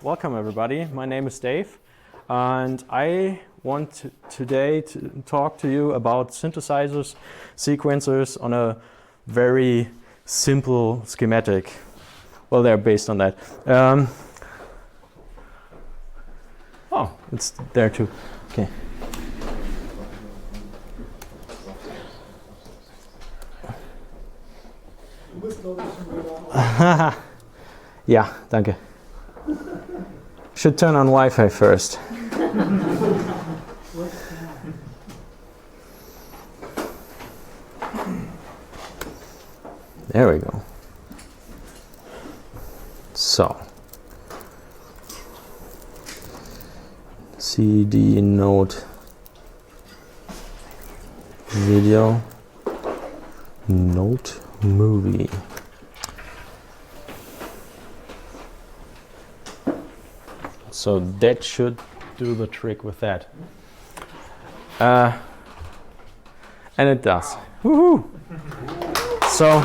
Welcome everybody. My name is Dave, and I want today to talk to you about synthesizers, sequencers on a very simple schematic. Well, they're based on that. Oh, it's there too. Okay. Ja, danke. Should turn on Wi-Fi first. There we go. So, CD note video note movie. So that should do the trick with that. And it does. Woohoo! So,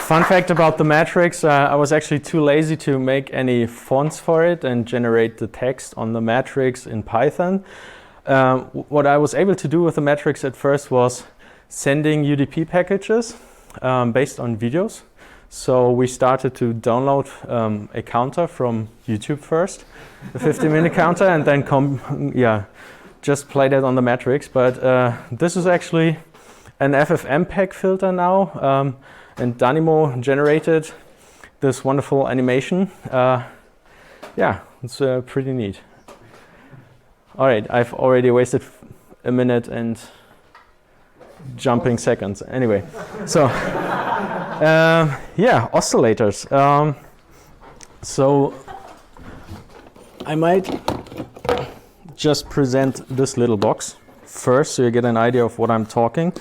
fun fact about the matrix, I was actually too lazy to make any fonts for it and generate the text on the matrix in Python. What I was able to do with the matrix at first was sending UDP packages based on videos. So we started to download a counter from YouTube first, the 50-minute counter, and then just play that on the matrix. But this is actually an FFmpeg filter now, and Dynamo generated this wonderful animation. Yeah, it's pretty neat. All right, I've already wasted a minute and jumping seconds. Anyway, so yeah, oscillators. So I might just present this little box first so you get an idea of what I'm talking.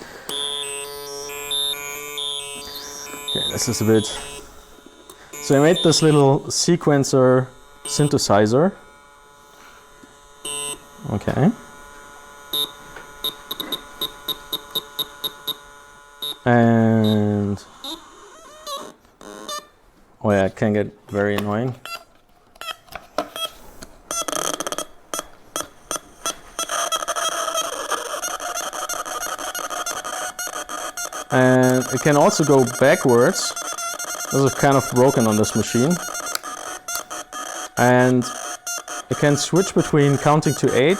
Okay, this is a bit. So I made this little sequencer synthesizer. Okay. And oh yeah, it can get very annoying. And it can also go backwards. This is kind of broken on this machine. And it can switch between counting to 8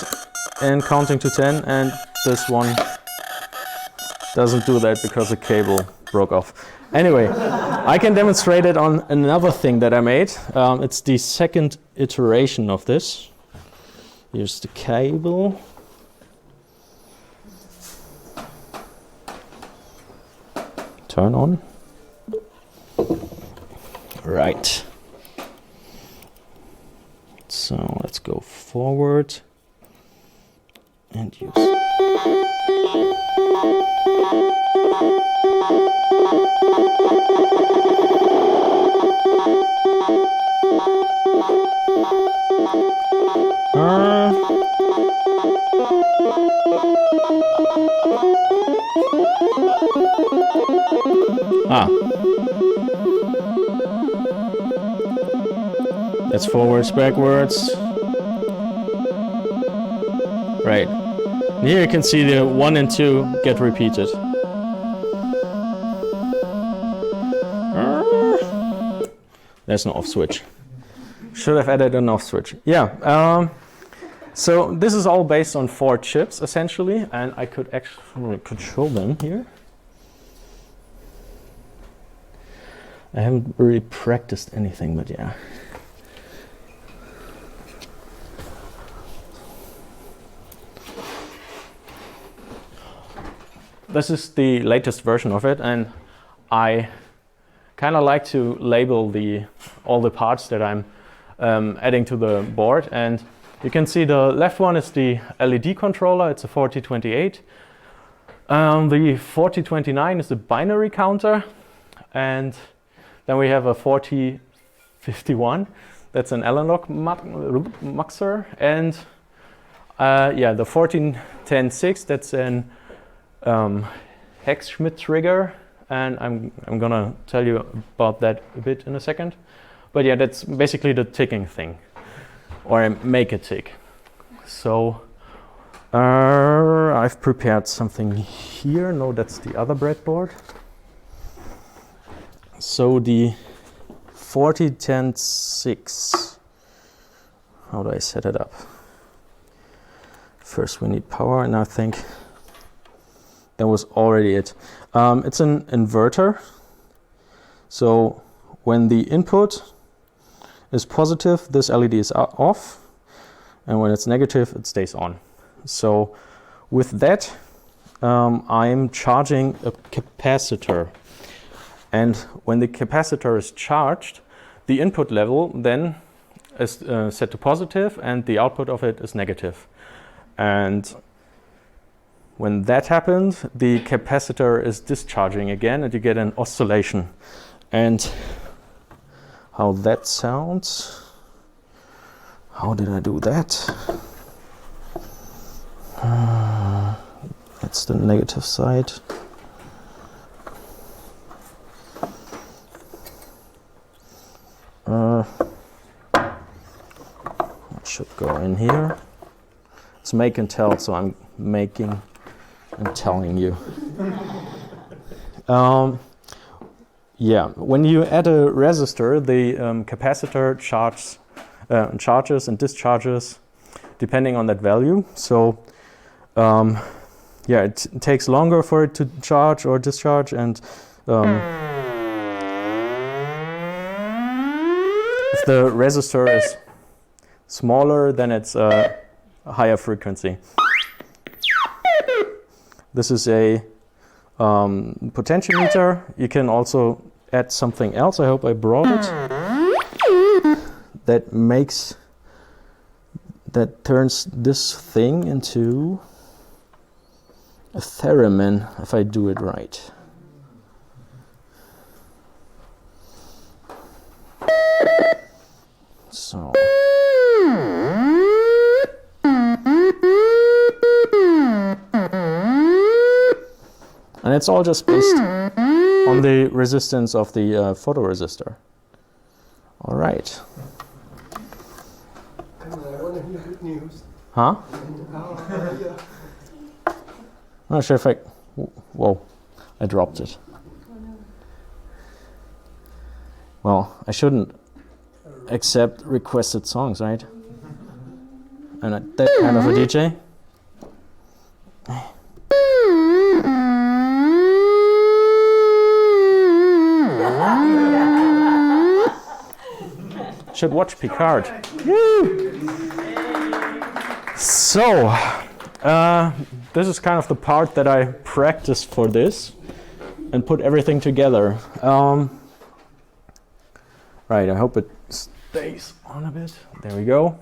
and counting to 10, and this one doesn't do that because the cable broke off. Anyway, I can demonstrate it on another thing that I made. It's the second iteration of this. Here's the cable. Turn on. Right. So let's go forward and use. That's forwards, backwards. Right. And here you can see the 1 and 2 get repeated. There's no off switch. Should have added an off switch. Yeah. So this is all based on 4 chips essentially, and I could actually show them here. I haven't really practiced anything, but yeah. This is the latest version of it, and I kind of like to label all the parts that I'm adding to the board. And you can see the left one is the LED controller. It's a 4028. The 4029 is the binary counter, and then we have a 4051. That's an analog muxer, and yeah, the 14106. That's an hex Schmidt trigger, and I'm gonna tell you about that a bit in a second. But yeah, that's basically the ticking thing, or I make it tick. So I've prepared something here. No, that's the other breadboard. So the 4010-6. How do I set it up? First we need power, and I think that was already it. It's an inverter. So when the input is positive, this LED is off, and when it's negative, it stays on. So with that, I'm charging a capacitor. And when the capacitor is charged, the input level then is set to positive, and the output of it is negative. And when that happens, the capacitor is discharging again, and you get an oscillation. And how that sounds, how did I do that? That's the negative side. It should go in here. It's make and tell, so I'm making and telling you. Yeah, when you add a resistor, the capacitor charges and discharges depending on that value. So yeah, it takes longer for it to charge or discharge, and if the resistor is smaller, then it's a higher frequency. This is a potentiometer. You can also add something else. I hope I brought it. That turns this thing into a theremin, if I do it right. So. And it's all just based on the resistance of the photoresistor. All right. Good news. Huh? Not sure if I... Whoa, I dropped it. Well, I shouldn't accept requested songs, right? I'm not that kind of a DJ. Should watch Picard. Woo! So, this is kind of the part that I practiced for this and put everything together. Right, I hope it stays on a bit. There we go.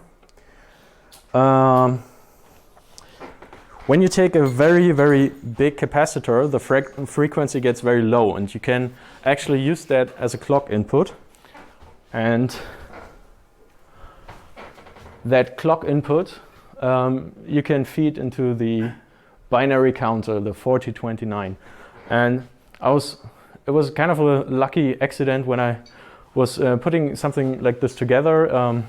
When you take a very, very big capacitor, the frequency gets very low, and you can actually use that as a clock input. And that clock input you can feed into the binary counter, the 4029. And it was kind of a lucky accident when I was putting something like this together.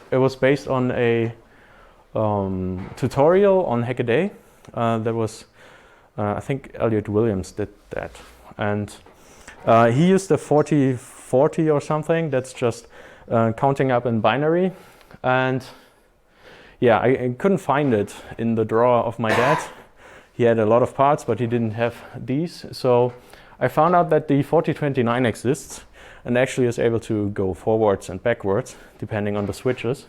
It was based on a tutorial on Hackaday. That was, I think Elliot Williams did that. And he used a 4040 or something that's just counting up in binary. And yeah, I couldn't find it in the drawer of my dad. He had a lot of parts, but he didn't have these. So I found out that the 4029 exists and actually is able to go forwards and backwards depending on the switches.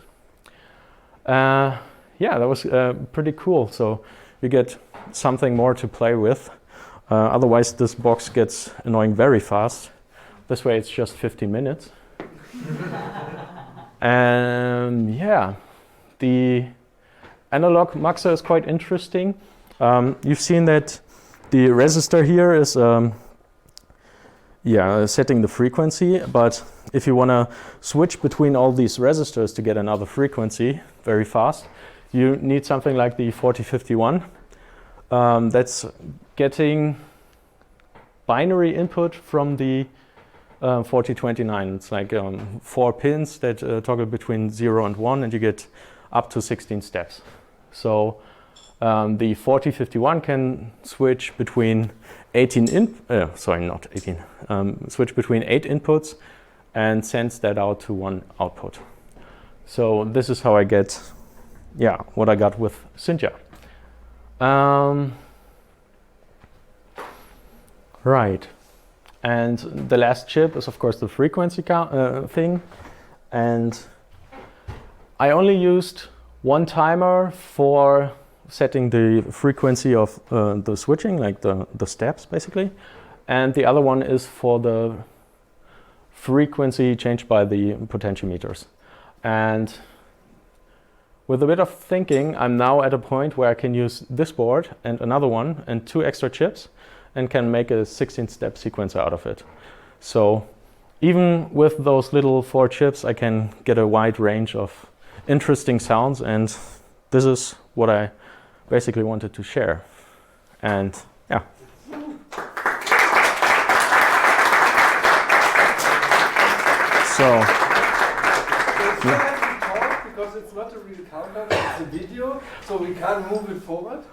Yeah, that was pretty cool. So you get something more to play with. Otherwise, this box gets annoying very fast. This way, it's just 50 minutes. And yeah, the analog muxer is quite interesting. You've seen that the resistor here is setting the frequency, but if you want to switch between all these resistors to get another frequency very fast, you need something like the 4051 that's getting binary input from the 4029. It's like 4 pins that toggle between 0 and 1, and you get up to 16 steps. So the 4051 can switch between switch between 8 inputs and sends that out to 1 output. So this is how I get, what I got with Zynthia. Right, and the last chip is of course the frequency thing, and I only used one timer for setting the frequency of the switching, like the steps basically, and the other one is for the frequency changed by the potentiometers. And with a bit of thinking, I'm now at a point where I can use this board and another one and 2 extra chips and can make a 16-step sequencer out of it. So even with those little 4 chips, I can get a wide range of interesting sounds, and this is what I basically wanted to share. And yeah. So because it's not a real countdown, it's a video, so we can't move it forward.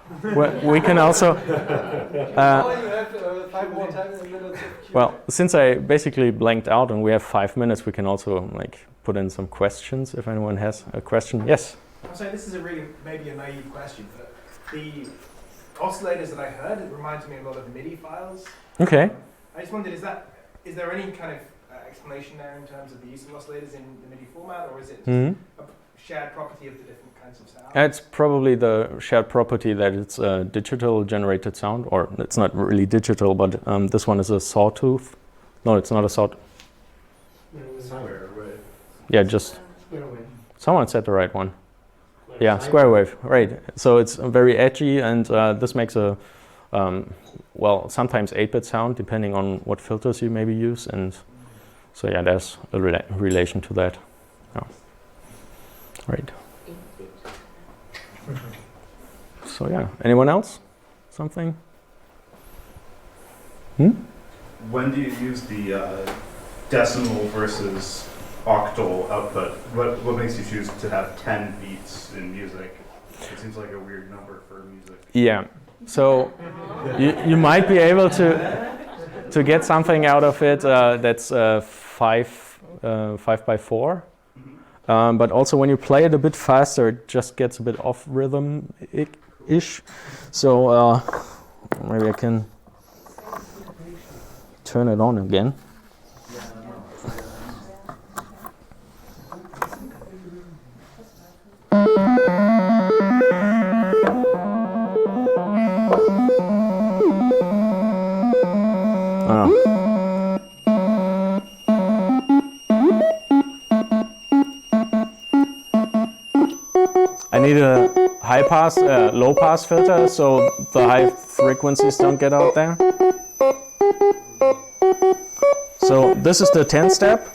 we can also. Or you have 5 more minutes. Well, since I basically blanked out and we have 5 minutes, we can also like put in some questions if anyone has a question. Yes. I'm saying this is a really maybe a naive question, but the oscillators that I heard, it reminds me a lot of MIDI files. Okay. I just wondered, is there any kind of explanation there in terms of the use of oscillators in the MIDI format, or is it just a shared property of the different kinds of sound? It's probably the shared property that it's a digital generated sound, or it's not really digital, but this one is a sawtooth. No, it's not a sawtooth. Somewhere, right? Yeah, just someone said the right one. Yeah, square wave, right. So it's very edgy, and this makes a, well, sometimes 8-bit sound, depending on what filters you maybe use. And so yeah, there's a relation to that. Yeah. Right. So yeah, anyone else? Something? When do you use the decimal versus octal output? What makes you choose to have 10 beats in music? It seems like a weird number for music. Yeah. So you might be able to get something out of it that's 5 by 4. But also when you play it a bit faster, it just gets a bit off rhythm-ish. So maybe I can turn it on again. I need a high pass, low pass filter, so the high frequencies don't get out there. So this is the 10 step.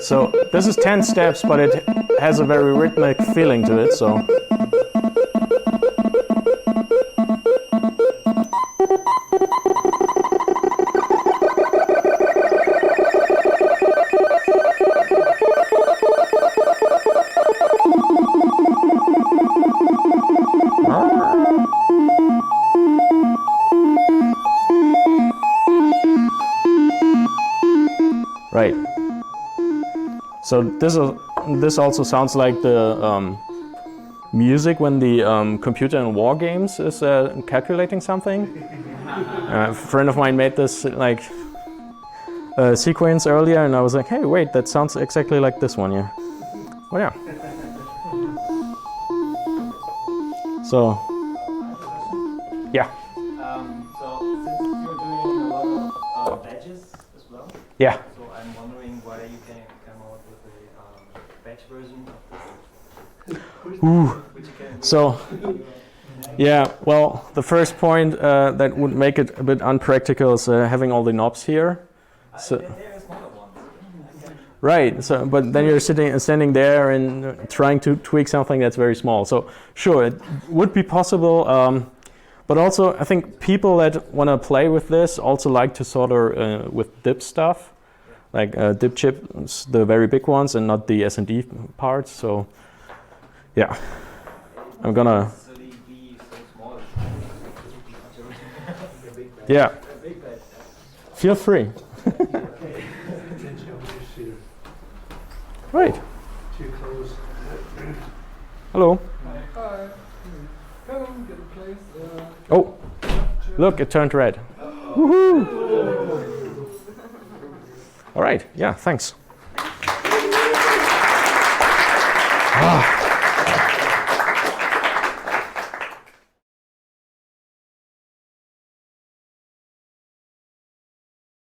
So this is 10 steps, but it has a very rhythmic feeling to it, so. Right. So this also sounds like the music when the computer in war games is calculating something. A friend of mine made this like sequence earlier, and I was like, hey, wait, that sounds exactly like this one, yeah. Oh yeah. So, yeah. So since you're doing a lot of badges as well, Yeah. so I'm wondering why you can come out with a batch version of this, Ooh. which you can So, Yeah, well, the first point that would make it a bit unpractical is having all the knobs here. So, There are smaller ones. right, so, but then you're standing there and trying to tweak something that's very small. So sure, it would be possible, but also I think people that want to play with this also like to solder with dip stuff, like dip chips, the very big ones and not the S&D parts. So yeah, I'm gonna, Necessarily be so small. yeah, A big bed. feel free. Right, Too close. hello. Hi. Come, get a place. Oh, look, it turned red. Woohoo! All right, yeah, thanks. Ah.